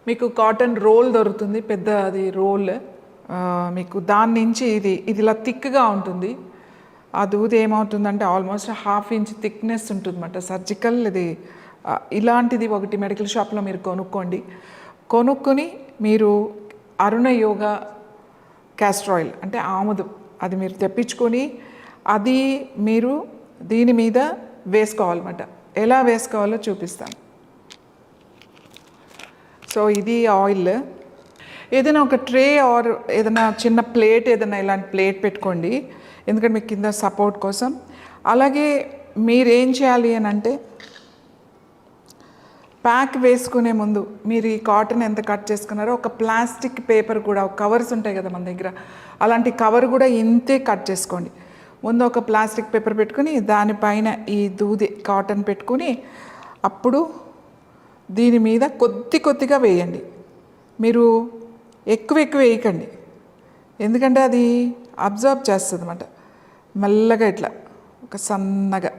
మీకు cotton role దొరుకుతుంది, పెద్ద అది రోల్. మీకు దాని నుంచి ఇది ఇలా థిక్గా ఉంటుంది. ఆ దూది ఏమవుతుందంటే ఆల్మోస్ట్ 1/2 ఇంచ్ థిక్నెస్ ఉంటుందన్నమాట. సర్జికల్ ఇది ఇలాంటిది ఒకటి మెడికల్ షాప్లో మీరు కొనుక్కొని మీరు అరుణ యోగా క్యాస్టర్ ఆయిల్ అంటే ఆముదం అది మీరు తెప్పించుకొని అది మీరు దీని మీద వేసుకోవాలన్నమాట. ఎలా వేసుకోవాలో చూపిస్తాను. సో ఇది ఆయిల్. ఏదైనా ఒక ట్రే ఆర్ ఏదైనా చిన్న ప్లేట్, ఏదైనా ఇలాంటి ప్లేట్ పెట్టుకోండి, ఎందుకంటే మీకు కింద సపోర్ట్ కోసం. అలాగే మీరేం చేయాలి అని అంటే ప్యాక్ వేసుకునే ముందు మీరు ఈ కాటన్ ఎంత కట్ చేసుకున్నారో ఒక ప్లాస్టిక్ పేపర్ కూడా, కవర్స్ ఉంటాయి కదా మన దగ్గర, అలాంటి కవర్ కూడా ఇంతే కట్ చేసుకోండి. ముందు ఒక ప్లాస్టిక్ పేపర్ పెట్టుకుని దానిపైన ఈ దూది కాటన్ పెట్టుకుని అప్పుడు దీని మీద కొద్దిగా వేయండి. మీరు ఎక్కువ వేయకండి, ఎందుకంటే అది అబ్జర్వ్ చేస్తుంది అన్నమాట. మెల్లగా ఇట్లా ఒక సన్నగా